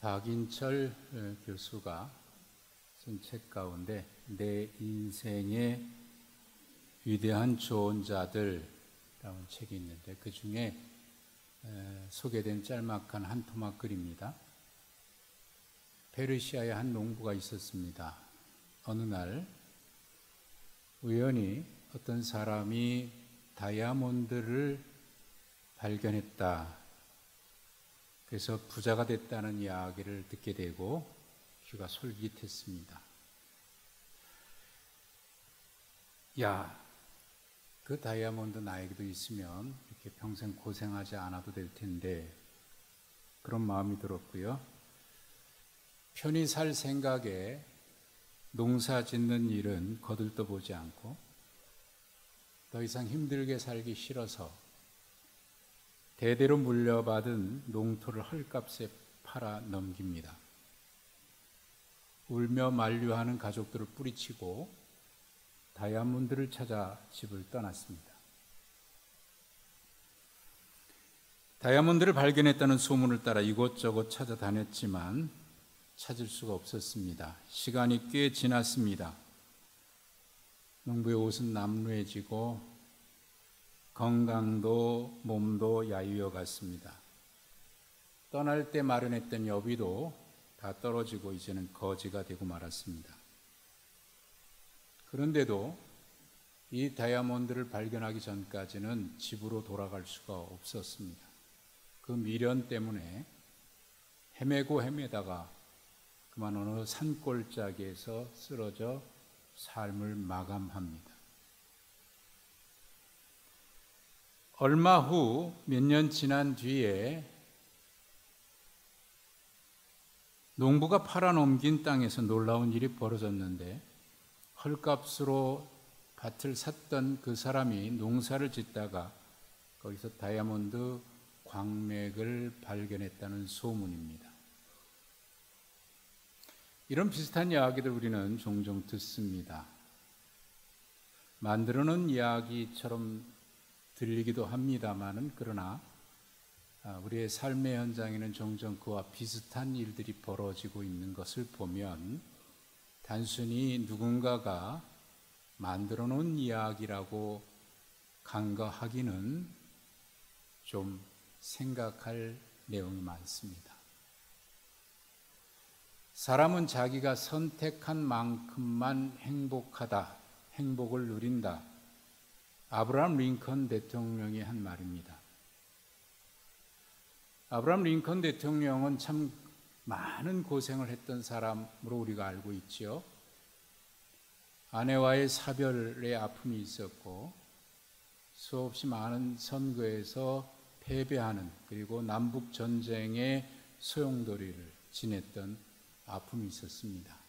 박인철 교수가 쓴 책 가운데 내 인생의 위대한 조언자들이라는 책이 있는데 그 중에 소개된 짤막한 한 토막 글입니다. 페르시아에 한 농부가 있었습니다. 어느 날 우연히 어떤 사람이 다이아몬드를 발견했다. 그래서 부자가 됐다는 이야기를 듣게 되고 귀가 솔깃했습니다. 야, 그 다이아몬드 나에게도 있으면 이렇게 평생 고생하지 않아도 될 텐데 그런 마음이 들었고요. 편히 살 생각에 농사 짓는 일은 거들떠보지 않고 더 이상 힘들게 살기 싫어서 대대로 물려받은 농토를 헐값에 팔아 넘깁니다. 울며 만류하는 가족들을 뿌리치고 다이아몬드를 찾아 집을 떠났습니다. 다이아몬드를 발견했다는 소문을 따라 이곳저곳 찾아다녔지만 찾을 수가 없었습니다. 시간이 꽤 지났습니다. 농부의 옷은 남루해지고 건강도 몸도 야유어 갔습니다. 떠날 때 마련했던 여비도 다 떨어지고 이제는 거지가 되고 말았습니다. 그런데도 이 다이아몬드를 발견하기 전까지는 집으로 돌아갈 수가 없었습니다. 그 미련 때문에 헤매고 헤매다가 그만 어느 산골짜기에서 쓰러져 삶을 마감합니다. 얼마 후 몇 년 지난 뒤에 농부가 팔아넘긴 땅에서 놀라운 일이 벌어졌는데 헐값으로 밭을 샀던 그 사람이 농사를 짓다가 거기서 다이아몬드 광맥을 발견했다는 소문입니다. 이런 비슷한 이야기들 우리는 종종 듣습니다. 만들어 놓은 이야기처럼 들리기도 합니다마는 그러나 우리의 삶의 현장에는 종종 그와 비슷한 일들이 벌어지고 있는 것을 보면 단순히 누군가가 만들어 놓은 이야기라고 간과하기는 좀 생각할 내용이 많습니다. 사람은 자기가 선택한 만큼만 행복하다, 행복을 누린다. 아브라함 링컨 대통령이 한 말입니다. 아브라함 링컨 대통령은 참 많은 고생을 했던 사람으로 우리가 알고 있지요. 아내와의 사별의 아픔이 있었고 수없이 많은 선거에서 패배하는 그리고 남북 전쟁의 소용돌이를 지냈던 아픔이 있었습니다.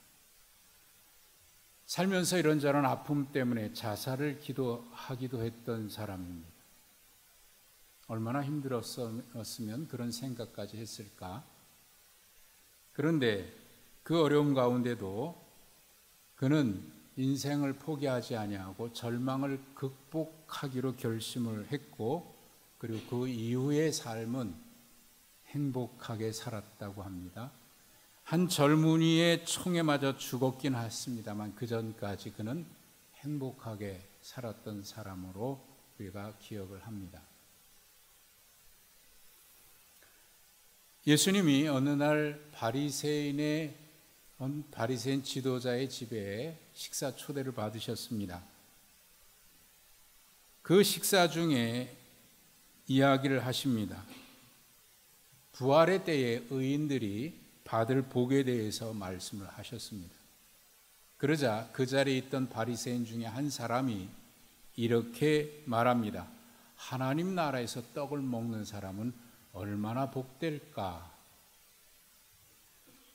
살면서 이런저런 아픔 때문에 자살을 기도하기도 했던 사람입니다. 얼마나 힘들었으면 그런 생각까지 했을까? 그런데 그 어려움 가운데도 그는 인생을 포기하지 아니하고 절망을 극복하기로 결심을 했고 그리고 그 이후의 삶은 행복하게 살았다고 합니다. 한 젊은이의 총에 맞아 죽었긴 했습니다만 그 전까지 그는 행복하게 살았던 사람으로 우리가 기억을 합니다. 예수님이 어느 날 바리새인 지도자의 집에 식사 초대를 받으셨습니다. 그 식사 중에 이야기를 하십니다. 부활의 때에 의인들이 받을 복에 대해서 말씀을 하셨습니다. 그러자 그 자리에 있던 바리새인 중에 한 사람이 이렇게 말합니다. 하나님 나라에서 떡을 먹는 사람은 얼마나 복될까?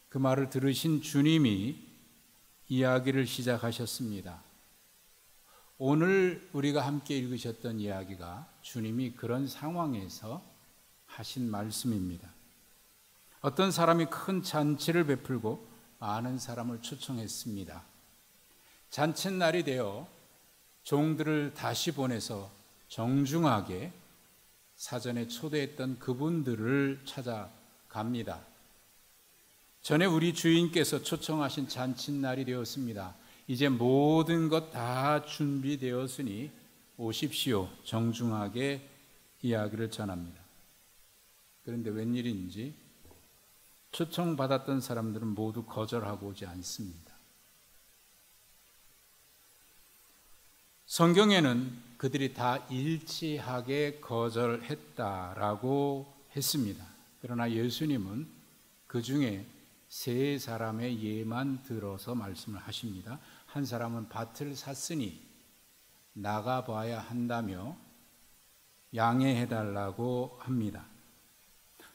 그 말을 들으신 주님이 이야기를 시작하셨습니다. 오늘 우리가 함께 읽으셨던 이야기가 주님이 그런 상황에서 하신 말씀입니다. 어떤 사람이 큰 잔치를 베풀고 많은 사람을 초청했습니다. 잔칫날이 되어 종들을 다시 보내서 정중하게 사전에 초대했던 그분들을 찾아갑니다. 전에 우리 주인께서 초청하신 잔칫날이 되었습니다. 이제 모든 것 다 준비되었으니 오십시오. 정중하게 이야기를 전합니다. 그런데 웬일인지 초청받았던 사람들은 모두 거절하고 오지 않습니다. 성경에는 그들이 다 일치하게 거절했다라고 했습니다. 그러나 예수님은 그 중에 세 사람의 예만 들어서 말씀을 하십니다. 한 사람은 밭을 샀으니 나가봐야 한다며 양해해달라고 합니다.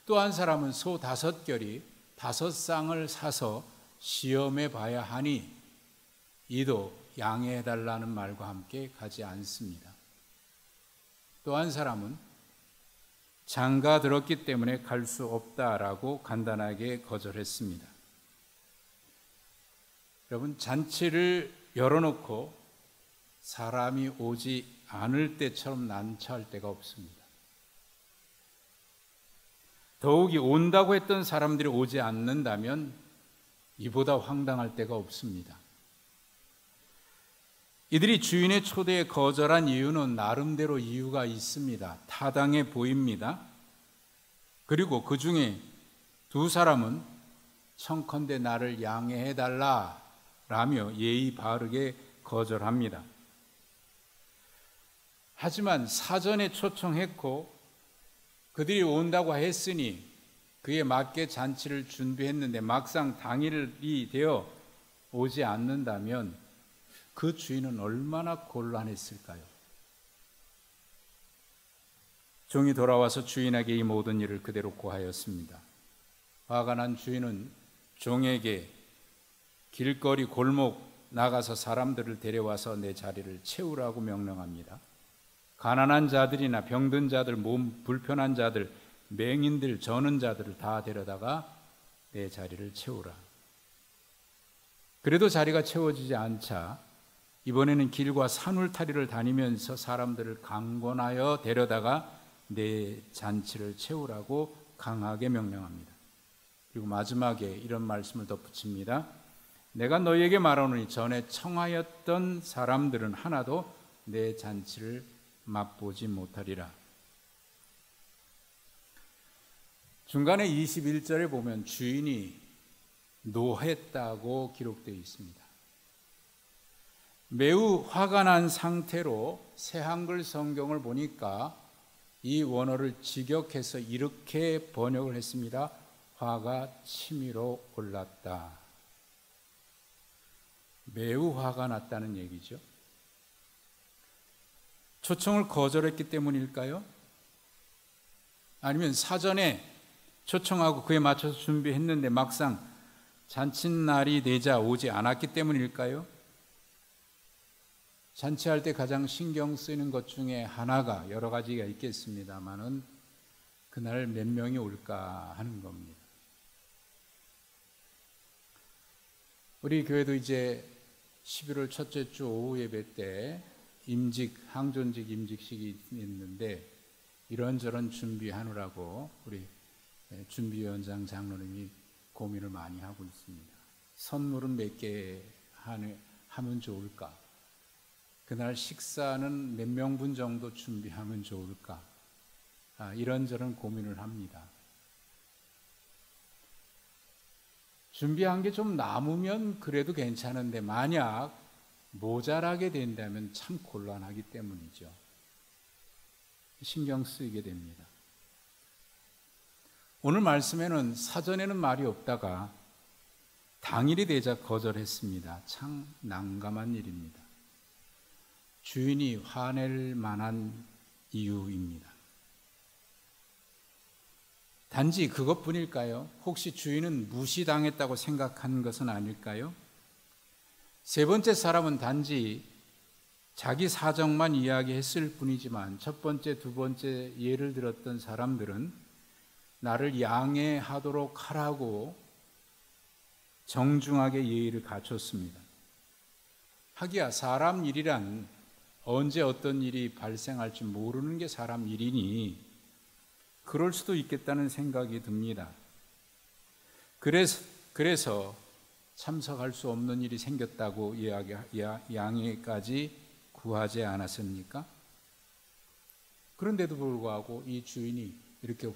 또 한 사람은 소 5결이 5쌍을 사서 시험해 봐야 하니 이도 양해해달라는 말과 함께 가지 않습니다. 또 한 사람은 장가 들었기 때문에 갈 수 없다라고 간단하게 거절했습니다. 여러분, 잔치를 열어놓고 사람이 오지 않을 때처럼 난처할 때가 없습니다. 더욱이 온다고 했던 사람들이 오지 않는다면 이보다 황당할 때가 없습니다. 이들이 주인의 초대에 거절한 이유는 나름대로 이유가 있습니다. 타당해 보입니다. 그리고 그 중에 두 사람은 청컨대 나를 양해해달라 라며 예의 바르게 거절합니다. 하지만 사전에 초청했고 그들이 온다고 했으니 그에 맞게 잔치를 준비했는데 막상 당일이 되어 오지 않는다면 그 주인은 얼마나 곤란했을까요? 종이 돌아와서 주인에게 이 모든 일을 그대로 고하였습니다. 화가 난 주인은 종에게 길거리 골목 나가서 사람들을 데려와서 내 자리를 채우라고 명령합니다. 가난한 자들이나 병든 자들, 몸 불편한 자들, 맹인들, 저는 자들을 다 데려다가 내 자리를 채우라. 그래도 자리가 채워지지 않자 이번에는 길과 산울타리를 다니면서 사람들을 강권하여 데려다가 내 잔치를 채우라고 강하게 명령합니다. 그리고 마지막에 이런 말씀을 덧붙입니다. 내가 너희에게 말하노니 전에 청하였던 사람들은 하나도 내 잔치를 맛보지 못하리라. 중간에 21절에 보면 주인이 노했다고 기록되어 있습니다. 매우 화가 난 상태로 새한글 성경을 보니까 이 원어를 직역해서 이렇게 번역을 했습니다. 화가 치밀어 올랐다. 매우 화가 났다는 얘기죠. 초청을 거절했기 때문일까요? 아니면 사전에 초청하고 그에 맞춰서 준비했는데 막상 잔칫날이 되자 오지 않았기 때문일까요? 잔치할 때 가장 신경 쓰이는 것 중에 하나가 여러 가지가 있겠습니다만은 그날 몇 명이 올까 하는 겁니다. 우리 교회도 이제 11월 첫째 주 오후 예배 때 항존직 임직식이 있는데 이런저런 준비하느라고 우리 준비위원장 장로님이 고민을 많이 하고 있습니다. 선물은 몇 개 하면 좋을까? 그날 식사는 몇 명분 정도 준비하면 좋을까? 이런저런 고민을 합니다. 준비한 게 좀 남으면 그래도 괜찮은데 만약 모자라게 된다면 참 곤란하기 때문이죠. 신경 쓰이게 됩니다. 오늘 말씀에는 사전에는 말이 없다가 당일이 되자 거절했습니다. 참 난감한 일입니다. 주인이 화낼 만한 이유입니다. 단지 그것뿐일까요? 혹시 주인은 무시당했다고 생각한 것은 아닐까요? 세 번째 사람은 단지 자기 사정만 이야기했을 뿐이지만 첫 번째, 두 번째 예를 들었던 사람들은 나를 양해하도록 하라고 정중하게 예의를 갖췄습니다. 하기야 사람 일이란 언제 어떤 일이 발생할지 모르는 게 사람 그럴 수도 있겠다는 생각이 듭니다. 그래서 그래서 참석할 수 없는 일이 생겼다고 양해까지 구하지 않았습니까? 그런데도 불구하고 이 주인이 이렇게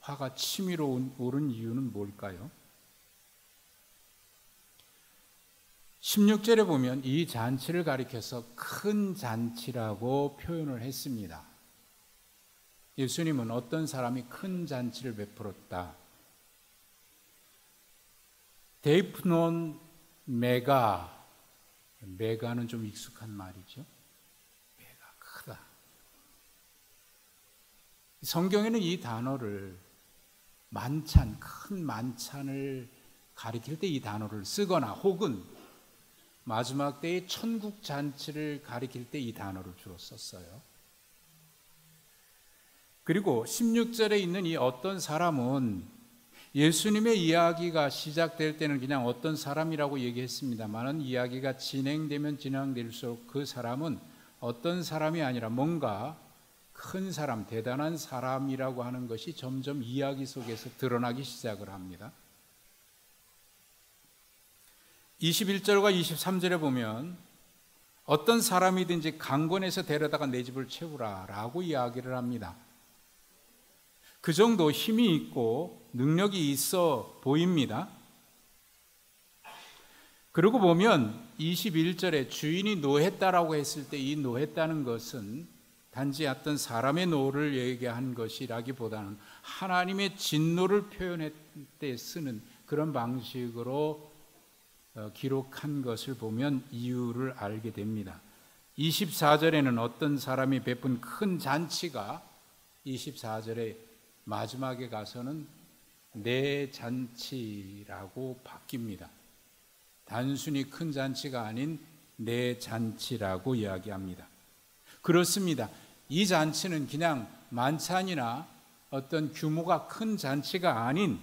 화가 치밀어 오른 이유는 뭘까요? 16절에 보면 이 잔치를 가리켜서 큰 잔치라고 표현을 했습니다. 예수님은 어떤 사람이 큰 잔치를 베풀었다. 데이프논 메가는 좀 익숙한 말이죠. 메가 크다. 성경에는 이 단어를 만찬, 큰 만찬을 가리킬 때 이 단어를 쓰거나 혹은 마지막 때의 천국 잔치를 가리킬 때 이 단어를 주로 썼어요. 그리고 16절에 있는 이 어떤 사람은 예수님의 이야기가 시작될 때는 그냥 어떤 사람이라고 얘기했습니다만 이야기가 진행되면 진행될수록 그 사람은 어떤 사람이 아니라 뭔가 큰 사람, 대단한 사람이라고 하는 것이 점점 이야기 속에서 드러나기 시작을 합니다. 21절과 23절에 보면 어떤 사람이든지 강권해서 데려다가 내 집을 채우라 라고 이야기를 합니다. 그 정도 힘이 있고 능력이 있어 보입니다. 그러고 보면 21절에 주인이 노했다라고 했을 때 이 노했다는 것은 단지 어떤 사람의 노를 얘기한 것이라기보다는 하나님의 진노를 표현할 때 쓰는 그런 방식으로 기록한 것을 보면 이유를 알게 됩니다. 24절에는 어떤 사람이 베푼 큰 잔치가 24절에 마지막에 가서는 내 잔치라고 바뀝니다. 단순히 큰 잔치가 아닌 내 잔치라고 이야기합니다. 그렇습니다. 이 잔치는 그냥 만찬이나 어떤 규모가 큰 잔치가 아닌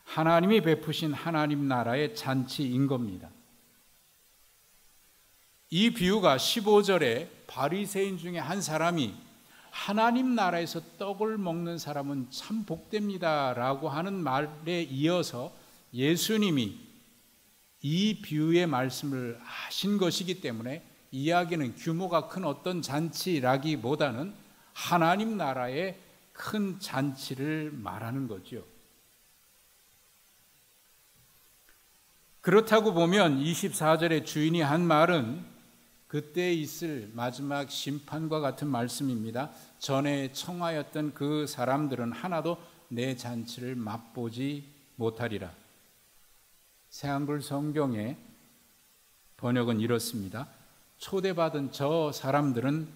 하나님이 베푸신 하나님 나라의 잔치인 겁니다. 이 비유가 15절에 바리새인 중에 한 사람이 하나님 나라에서 떡을 먹는 사람은 참 복됩니다 라고 하는 말에 이어서 예수님이 이 비유의 말씀을 하신 것이기 때문에 이야기는 규모가 큰 어떤 잔치라기보다는 하나님 나라의 큰 잔치를 말하는 거죠. 그렇다고 보면 24절에 주인이 한 말은 그때 있을 마지막 심판과 같은 말씀입니다. 전에 청하였던 그 사람들은 하나도 내 잔치를 맛보지 못하리라. 새한글 성경의 번역은 이렇습니다. 초대받은 저 사람들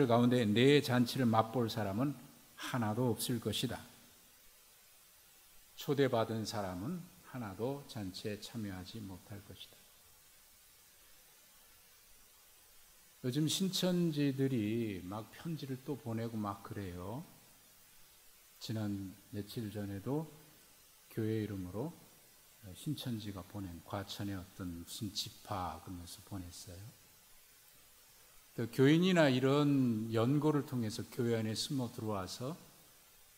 가운데 내 잔치를 맛볼 사람은 하나도 없을 것이다. 초대받은 사람은 하나도 잔치에 참여하지 못할 것이다. 요즘 신천지들이 막 편지를 또 보내고 막 그래요. 지난 며칠 전에도 교회 이름으로 신천지가 보낸 과천의 어떤 무슨 집화 그러면서 보냈어요. 또 교인이나 이런 연고를 통해서 교회 안에 숨어 들어와서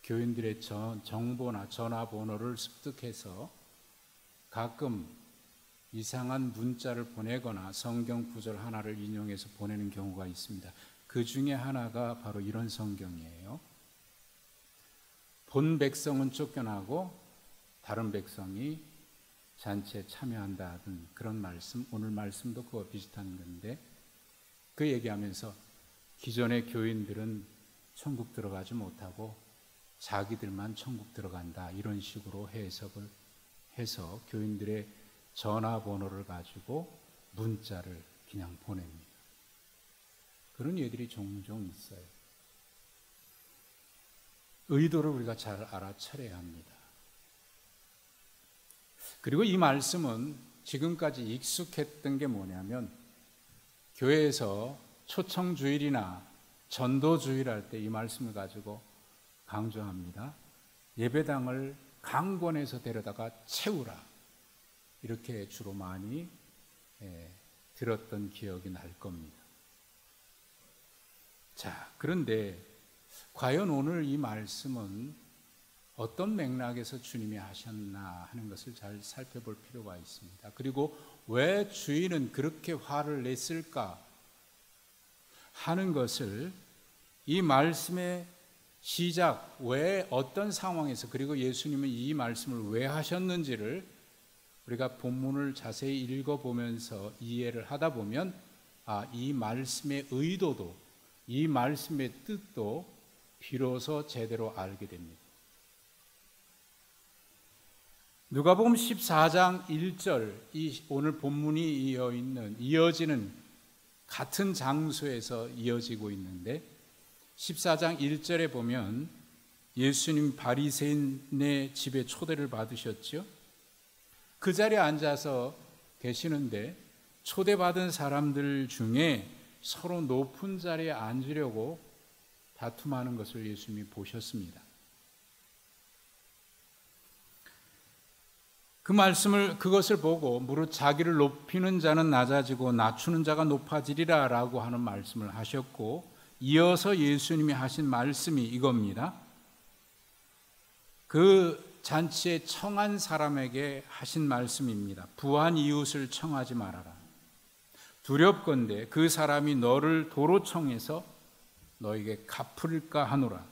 교인들의 정보나 전화번호를 습득해서 가끔 이상한 문자를 보내거나 성경 구절 하나를 인용해서 보내는 경우가 있습니다. 그 중에 하나가 바로 이런 성경이에요. 본 백성은 쫓겨나고 다른 백성이 잔치에 참여한다는 그런 말씀, 오늘 말씀도 그와 비슷한 건데 그 얘기하면서 기존의 교인들은 천국 들어가지 못하고 자기들만 천국 들어간다 이런 식으로 해석을 해서 교인들의 전화번호를 가지고 문자를 그냥 보냅니다. 그런 일들이 종종 있어요. 의도를 우리가 잘 알아차려야 합니다. 그리고 이 말씀은 지금까지 익숙했던 게 뭐냐면 교회에서 초청주일이나 전도주일 할 때 이 말씀을 가지고 강조합니다. 예배당을 강권해서 데려다가 채우라. 이렇게 주로 많이 들었던 기억이 날 겁니다. 자, 그런데 과연 오늘 이 말씀은 어떤 맥락에서 주님이 하셨나 하는 것을 잘 살펴볼 필요가 있습니다. 그리고 왜 주인은 그렇게 화를 냈을까 하는 것을 이 말씀의 시작, 왜 어떤 상황에서, 그리고 예수님은 이 말씀을 왜 하셨는지를 우리가 본문을 자세히 읽어보면서 이해를 하다 보면 이 말씀의 의도도, 이 말씀의 뜻도 비로소 제대로 알게 됩니다. 누가복음 14장 1절, 이 오늘 본문이 이어지는 같은 장소에서 이어지고 있는데 14장 1절에 보면 예수님 바리새인의 집에 초대를 받으셨죠. 그 자리에 앉아서 계시는데 초대받은 사람들 중에 서로 높은 자리에 앉으려고 다툼하는 것을 예수님이 보셨습니다. 그것을 보고 무릇 자기를 높이는 자는 낮아지고 낮추는 자가 높아지리라 라고 하는 말씀을 하셨고, 이어서 예수님이 하신 말씀이 이겁니다. 그 잔치에 청한 사람에게 하신 말씀입니다. 부한 이웃을 청하지 말아라. 두렵건대 그 사람이 너를 도로 청해서 너에게 갚을까 하노라.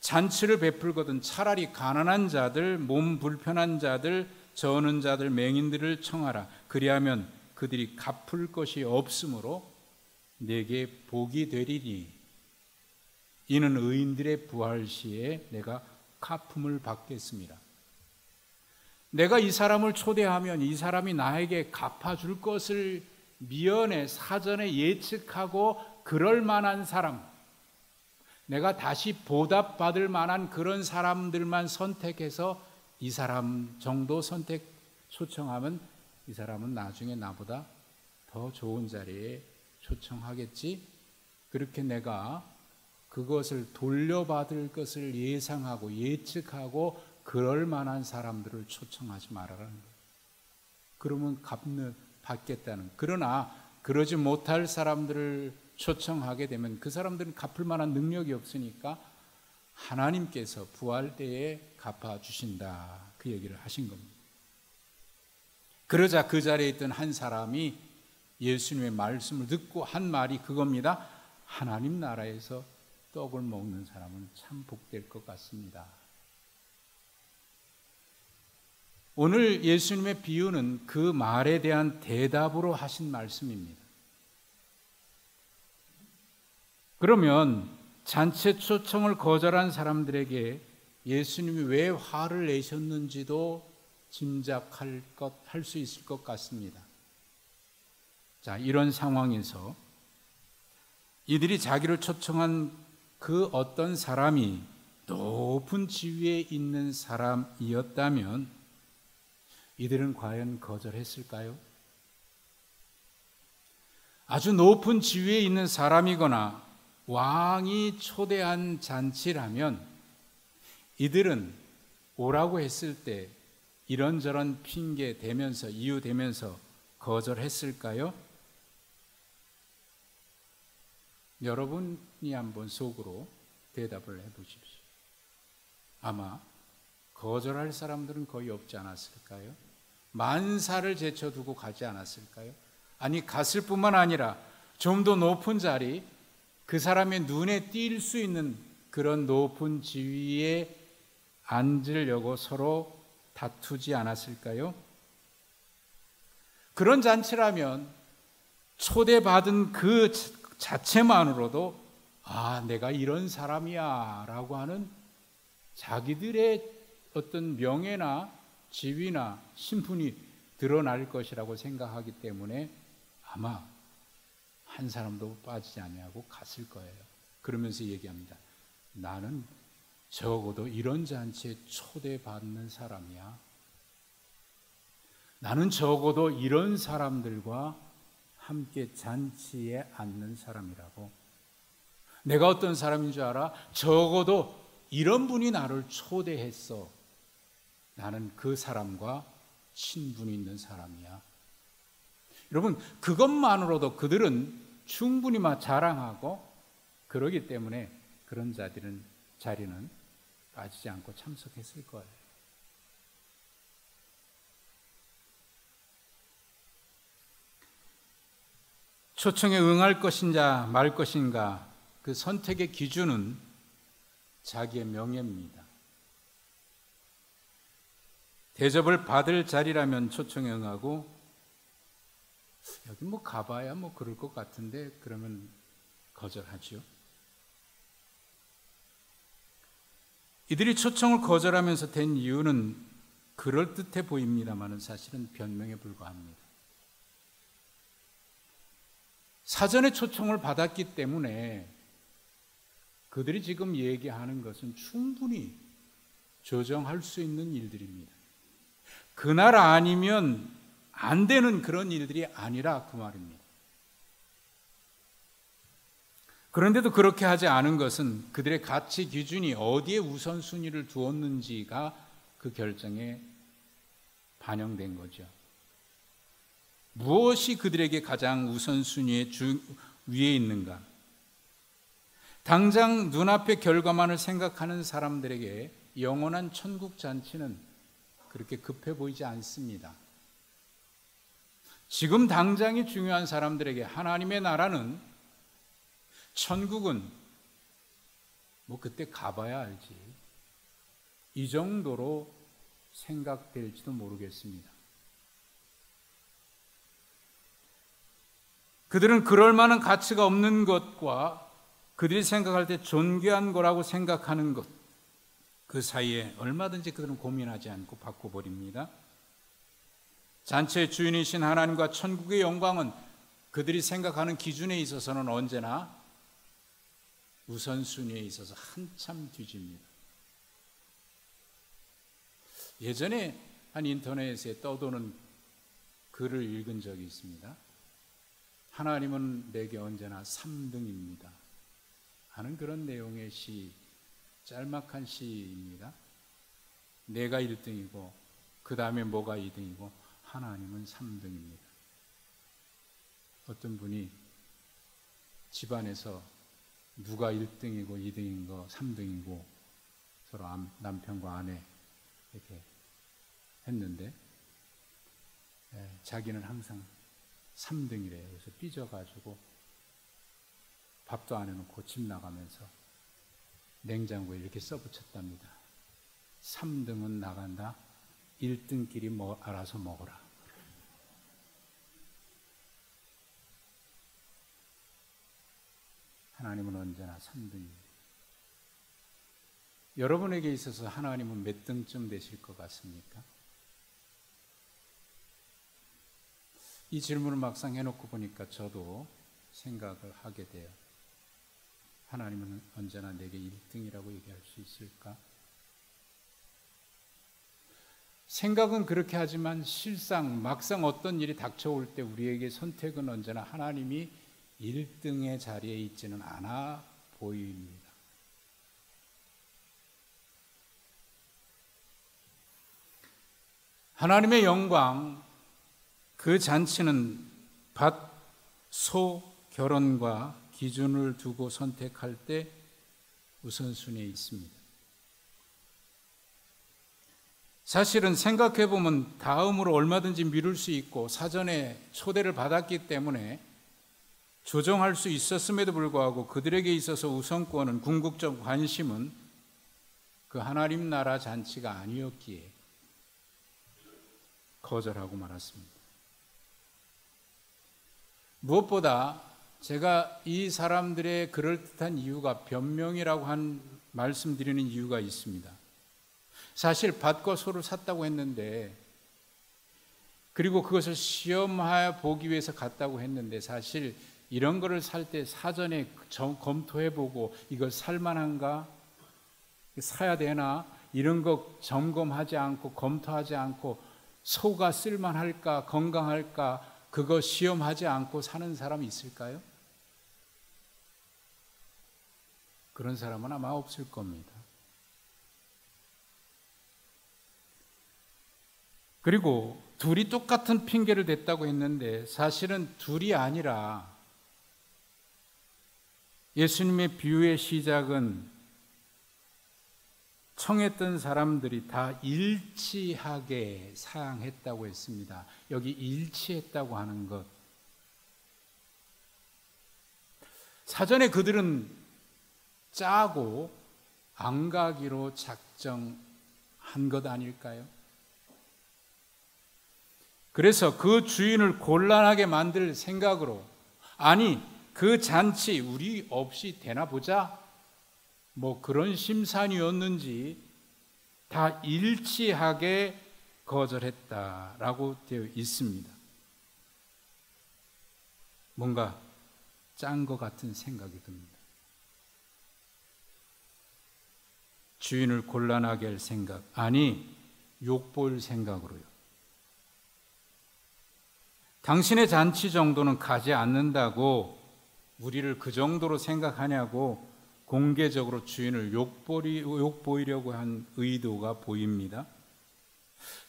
잔치를 베풀거든 차라리 가난한 자들, 몸 불편한 자들, 저는 자들, 맹인들을 청하라. 그리하면 그들이 갚을 것이 없으므로 내게 복이 되리니 이는 의인들의 부활 시에 내가 갚음을 받겠습니다. 내가 이 사람을 초대하면 이 사람이 나에게 갚아줄 것을 미연에 사전에 예측하고 그럴 만한 사람, 내가 다시 보답받을 만한 그런 사람들만 선택해서 이 사람 정도 초청하면 이 사람은 나중에 나보다 더 좋은 자리에 초청하겠지. 그렇게 내가 그것을 돌려받을 것을 예상하고 예측하고 그럴 만한 사람들을 초청하지 말아라는 거예요. 그러면 받겠다는. 그러나 그러지 못할 사람들을 초청하게 되면 그 사람들은 갚을 만한 능력이 없으니까 하나님께서 부활 때에 갚아주신다, 그 얘기를 하신 겁니다. 그러자 그 자리에 있던 한 사람이 예수님의 말씀을 듣고 한 말이 그겁니다. 하나님 나라에서 떡을 먹는 사람은 참 복될 것 같습니다. 오늘 예수님의 비유는 그 말에 대한 대답으로 하신 말씀입니다. 그러면 잔치 초청을 거절한 사람들에게 예수님이 왜 화를 내셨는지도 짐작할 수 있을 것 같습니다. 자, 이런 상황에서 이들이 자기를 초청한 그 어떤 사람이 높은 지위에 있는 사람이었다면 이들은 과연 거절했을까요? 아주 높은 지위에 있는 사람이거나 왕이 초대한 잔치라면 이들은 오라고 했을 때 이런저런 핑계 대면서, 이유 대면서 거절했을까요? 여러분이 한번 속으로 대답을 해보십시오. 아마 거절할 사람들은 거의 없지 않았을까요? 만사를 제쳐두고 가지 않았을까요? 아니, 갔을 뿐만 아니라 좀 더 높은 자리, 그 사람의 눈에 띌 수 있는 그런 높은 지위에 앉으려고 서로 다투지 않았을까요? 그런 잔치라면 초대받은 그 자체만으로도 내가 이런 사람이야 라고 하는 자기들의 어떤 명예나 지위나 신분이 드러날 것이라고 생각하기 때문에 아마 한 사람도 빠지지 아니하고 갔을 거예요. 그러면서 얘기합니다. 나는 적어도 이런 잔치에 초대받는 사람이야. 나는 적어도 이런 사람들과 함께 잔치에 앉는 사람이라고. 내가 어떤 사람인 줄 알아? 적어도 이런 분이 나를 초대했어. 나는 그 사람과 친분이 있는 사람이야. 여러분, 그것만으로도 그들은 충분히 자랑하고 그러기 때문에 그런 자리는 빠지지 않고 참석했을 거예요. 초청에 응할 것인가 말 것인가, 그 선택의 기준은 자기의 명예입니다. 대접을 받을 자리라면 초청에 응하고, 여기 뭐 가봐야 뭐 그럴 것 같은데 그러면 거절하죠. 이들이 초청을 거절하면서 된 이유는 그럴듯해 보입니다만 사실은 변명에 불과합니다. 사전에 초청을 받았기 때문에 그들이 지금 얘기하는 것은 충분히 조정할 수 있는 일들입니다. 그날 아니면 안 되는 그런 일들이 아니라 그 말입니다. 그런데도 그렇게 하지 않은 것은 그들의 가치 기준이 어디에 우선순위를 두었는지가 그 결정에 반영된 거죠. 무엇이 그들에게 가장 우선순위에 위에 있는가? 당장 눈앞의 결과만을 생각하는 사람들에게 영원한 천국 잔치는 그렇게 급해 보이지 않습니다. 지금 당장이 중요한 사람들에게 하나님의 나라는, 천국은 뭐 그때 가봐야 알지, 이 정도로 생각될지도 모르겠습니다. 그들은 그럴 만한 가치가 없는 것과 그들이 생각할 때 존귀한 거라고 생각하는 것, 그 사이에 얼마든지 그들은 고민하지 않고 바꿔버립니다. 잔치의 주인이신 하나님과 천국의 영광은 그들이 생각하는 기준에 있어서는 언제나 우선순위에 있어서 한참 뒤집니다. 예전에 한 인터넷에 떠도는 글을 읽은 적이 있습니다. 하나님은 내게 언제나 3등입니다 하는 그런 내용의 시, 짤막한 시입니다. 내가 1등이고 그 다음에 뭐가 2등이고 하나님은 3등입니다. 어떤 분이 집안에서 누가 1등이고 2등인 거 3등이고 서로 남편과 아내 이렇게 했는데 자기는 항상 3등이래요. 그래서 삐져가지고 밥도 안 해놓고 집 나가면서 냉장고에 이렇게 써붙였답니다. 3등은 나간다. 1등끼리 뭐 알아서 먹어라. 하나님은 언제나 3등입니다. 여러분에게 있어서 하나님은 몇 등쯤 되실 것 같습니까? 이 질문을 막상 해놓고 보니까 저도 생각을 하게 돼요. 하나님은 언제나 내게 1등이라고 얘기할 수 있을까? 생각은 그렇게 하지만 실상 막상 어떤 일이 닥쳐올 때 우리에게 선택은 언제나 하나님이 1등의 자리에 있지는 않아 보입니다. 하나님의 영광, 그 잔치는 밭, 소 결혼과 기준을 두고 선택할 때 우선순위에 있습니다. 사실은 생각해보면 다음으로 얼마든지 미룰 수 있고 사전에 초대를 받았기 때문에 조정할 수 있었음에도 불구하고 그들에게 있어서 우선권은, 궁극적 관심은 그 하나님 나라 잔치가 아니었기에 거절하고 말았습니다. 무엇보다 제가 이 사람들의 그럴듯한 이유가 변명이라고 말씀드리는 이유가 있습니다. 사실 밭과 소를 샀다고 했는데, 그리고 그것을 시험하여 보기 위해서 갔다고 했는데, 사실 이런 거를 살 때 사전에 검토해보고 이걸 살만한가? 사야 되나? 이런 거 점검하지 않고 검토하지 않고 소가 쓸만할까? 건강할까? 그거 시험하지 않고 사는 사람이 있을까요? 그런 사람은 아마 없을 겁니다. 그리고 둘이 똑같은 핑계를 댔다고 했는데 사실은 둘이 아니라 예수님의 비유의 시작은 청했던 사람들이 다 일치하게 사양했다고 했습니다. 여기 일치했다고 하는 것, 사전에 그들은 짜고 안 가기로 작정한 것 아닐까요? 그래서 그 주인을 곤란하게 만들 생각으로, 아니 그 잔치 우리 없이 되나 보자, 뭐 그런 심산이었는지 다 일치하게 거절했다라고 되어 있습니다. 뭔가 짠 것 같은 생각이 듭니다. 주인을 곤란하게 할 생각, 아니 욕볼 생각으로요. 당신의 잔치 정도는 가지 않는다고 우리를 그 정도로 생각하냐고 공개적으로 주인을 욕보이려고 한 의도가 보입니다.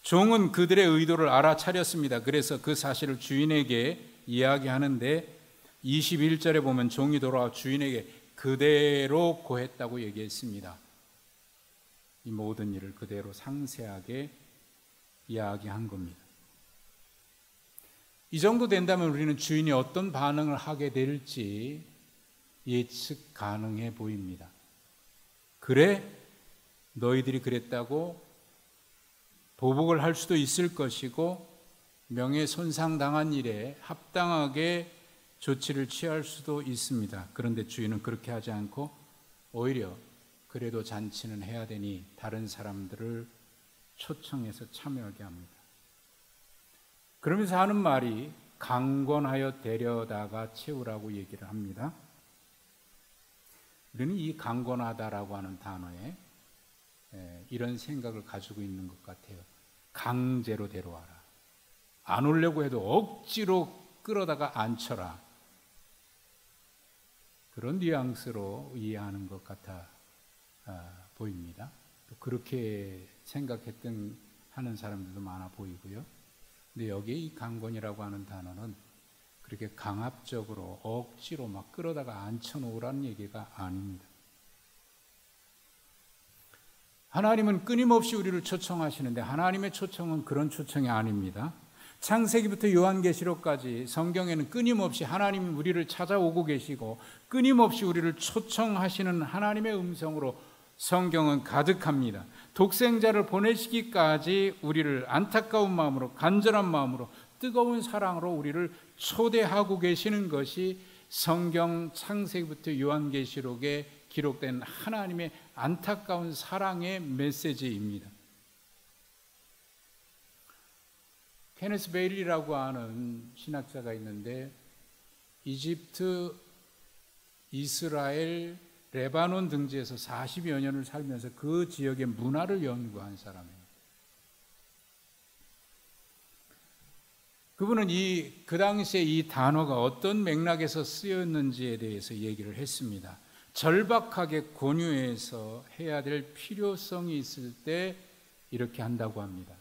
종은 그들의 의도를 알아차렸습니다. 그래서 그 사실을 주인에게 이야기하는데 21절에 보면 종이 돌아와 주인에게 그대로 고했다고 얘기했습니다. 이 모든 일을 그대로 상세하게 이야기한 겁니다. 이 정도 된다면 우리는 주인이 어떤 반응을 하게 될지 예측 가능해 보입니다. 그래? 너희들이 그랬다고 보복을 할 수도 있을 것이고 명예손상당한 일에 합당하게 조치를 취할 수도 있습니다. 그런데 주인은 그렇게 하지 않고 오히려 그래도 잔치는 해야 되니 다른 사람들을 초청해서 참여하게 합니다. 그러면서 하는 말이 강권하여 데려다가 채우라고 얘기를 합니다. 우리는 이 강권하다라고 하는 단어에 이런 생각을 가지고 있는 것 같아요. 강제로 데려와라. 안 오려고 해도 억지로 끌어다가 앉혀라. 그런 뉘앙스로 이해하는 것 같아 보입니다. 또 그렇게 생각했던 하는 사람들도 많아 보이고요. 근데 여기에 이 강권이라고 하는 단어는 그렇게 강압적으로 억지로 막 끌어다가 앉혀놓으라는 얘기가 아닙니다. 하나님은 끊임없이 우리를 초청하시는데 하나님의 초청은 그런 초청이 아닙니다. 창세기부터 요한계시록까지 성경에는 끊임없이 하나님이 우리를 찾아오고 계시고 끊임없이 우리를 초청하시는 하나님의 음성으로 성경은 가득합니다. 독생자를 보내시기까지 우리를 안타까운 마음으로, 간절한 마음으로, 뜨거운 사랑으로 우리를 초대하고 계시는 것이 성경 창세기부터 요한계시록에 기록된 하나님의 안타까운 사랑의 메시지입니다. 케네스 베일리라고 하는 신학자가 있는데 이집트, 이스라엘, 레바논 등지에서 40여 년을 살면서 그 지역의 문화를 연구한 사람입니다. 그분은 그 당시에 이 단어가 어떤 맥락에서 쓰였는지에 대해서 얘기를 했습니다. 절박하게 권유해서 해야 될 필요성이 있을 때 이렇게 한다고 합니다.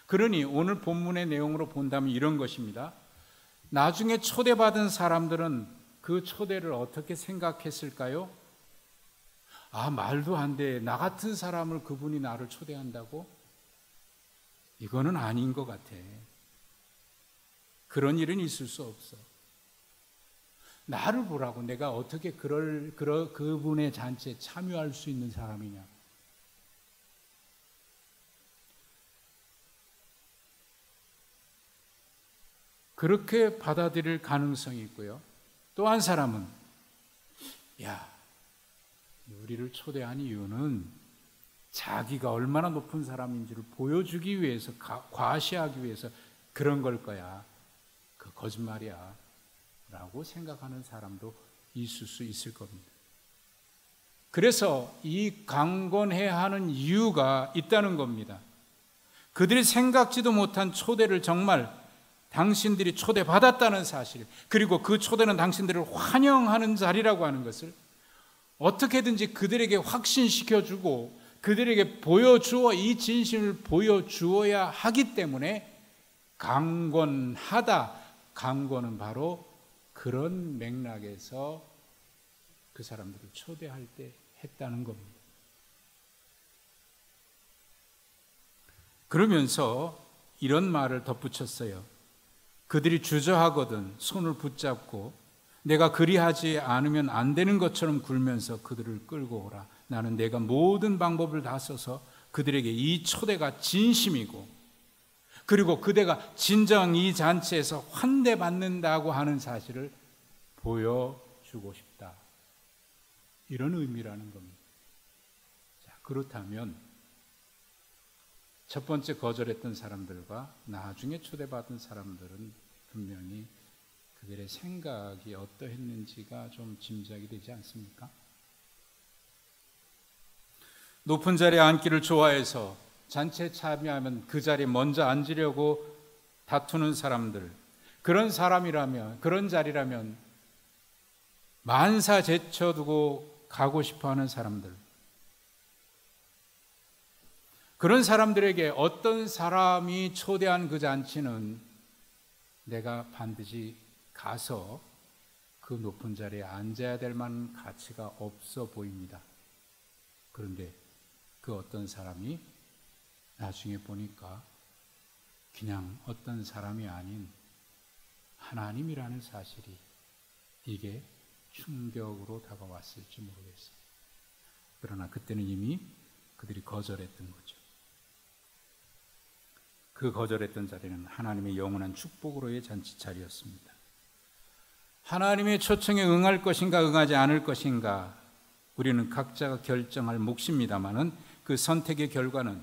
그러니 오늘 본문의 내용으로 본다면 이런 것입니다. 나중에 초대받은 사람들은 그 초대를 어떻게 생각했을까요? 아, 말도 안 돼. 나 같은 사람을 그분이 나를 초대한다고? 이거는 아닌 것 같아. 그런 일은 있을 수 없어. 나를 보라고 내가 어떻게 그분의 잔치에 참여할 수 있는 사람이냐. 그렇게 받아들일 가능성이 있고요. 또 한 사람은 우리를 초대한 이유는 자기가 얼마나 높은 사람인지를 보여주기 위해서, 과시하기 위해서 그런 걸 거야. 그 거짓말이야 라고 생각하는 사람도 있을 수 있을 겁니다. 그래서 이 강권해야 하는 이유가 있다는 겁니다. 그들이 생각지도 못한 초대를 정말 당신들이 초대받았다는 사실, 그리고 그 초대는 당신들을 환영하는 자리라고 하는 것을 어떻게든지 그들에게 확신시켜주고 그들에게 보여주어 이 진심을 보여주어야 하기 때문에 강권하다. 강권은 바로 그런 맥락에서 그 사람들을 초대할 때 했다는 겁니다. 그러면서 이런 말을 덧붙였어요. 그들이 주저하거든 손을 붙잡고 내가 그리하지 않으면 안 되는 것처럼 굴면서 그들을 끌고 오라. 나는 내가 모든 방법을 다 써서 그들에게 이 초대가 진심이고 그리고 그대가 진정 이 잔치에서 환대받는다고 하는 사실을 보여주고 싶다. 이런 의미라는 겁니다. 자, 그렇다면 첫 번째 거절했던 사람들과 나중에 초대받은 사람들은 분명히 그들의 생각이 어떠했는지가 좀 짐작이 되지 않습니까? 높은 자리에 앉기를 좋아해서 잔치에 참여하면 그 자리에 먼저 앉으려고 다투는 사람들, 그런 자리라면 만사 제쳐두고 가고 싶어하는 사람들, 그런 사람들에게 어떤 사람이 초대한 그 잔치는 내가 반드시 가서 그 높은 자리에 앉아야 될 만한 가치가 없어 보입니다. 그런데 그 어떤 사람이 나중에 보니까 그냥 어떤 사람이 아닌 하나님이라는 사실이 이게 충격으로 다가왔을지 모르겠어요. 그러나 그때는 이미 그들이 거절했던 거죠. 그 거절했던 자리는 하나님의 영원한 축복으로의 잔치 자리였습니다. 하나님의 초청에 응할 것인가 응하지 않을 것인가 우리는 각자가 결정할 몫입니다마는 그 선택의 결과는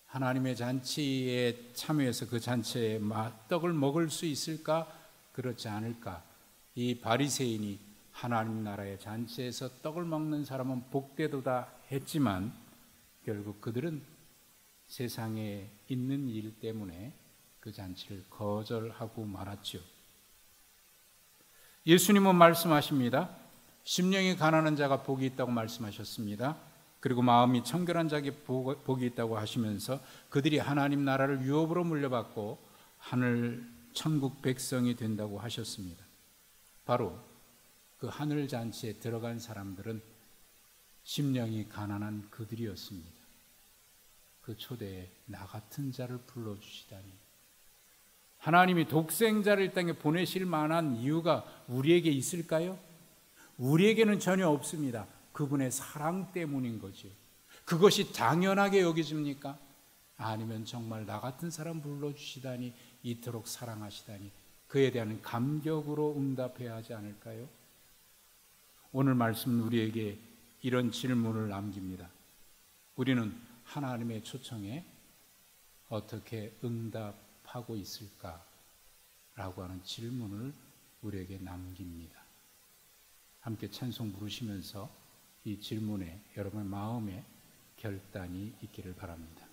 하나님의 잔치에 참여해서 그 잔치에 떡을 먹을 수 있을까 그렇지 않을까. 이 바리새인이 하나님 나라의 잔치에서 떡을 먹는 사람은 복되도다 했지만 결국 그들은 세상에 있는 일 때문에 그 잔치를 거절하고 말았죠. 예수님은 말씀하십니다. 심령이 가난한 자가 복이 있다고 말씀하셨습니다. 그리고 마음이 청결한 자에게 복이 있다고 하시면서 그들이 하나님 나라를 유업으로 물려받고 하늘 천국 백성이 된다고 하셨습니다. 바로 그 하늘 잔치에 들어간 사람들은 심령이 가난한 그들이었습니다. 그 초대에 나 같은 자를 불러주시다니. 하나님이 독생자를 이 땅에 보내실 만한 이유가 우리에게 있을까요? 우리에게는 전혀 없습니다. 그분의 사랑 때문인 거죠. 그것이 당연하게 여겨집니까? 아니면 정말 나 같은 사람 불러주시다니, 이토록 사랑하시다니 그에 대한 감격으로 응답해야 하지 않을까요? 오늘 말씀은 우리에게 이런 질문을 남깁니다. 우리는 하나님의 초청에 어떻게 응답하고 있을까라고 하는 질문을 우리에게 남깁니다. 함께 찬송 부르시면서 이 질문에 여러분의 마음에 결단이 있기를 바랍니다.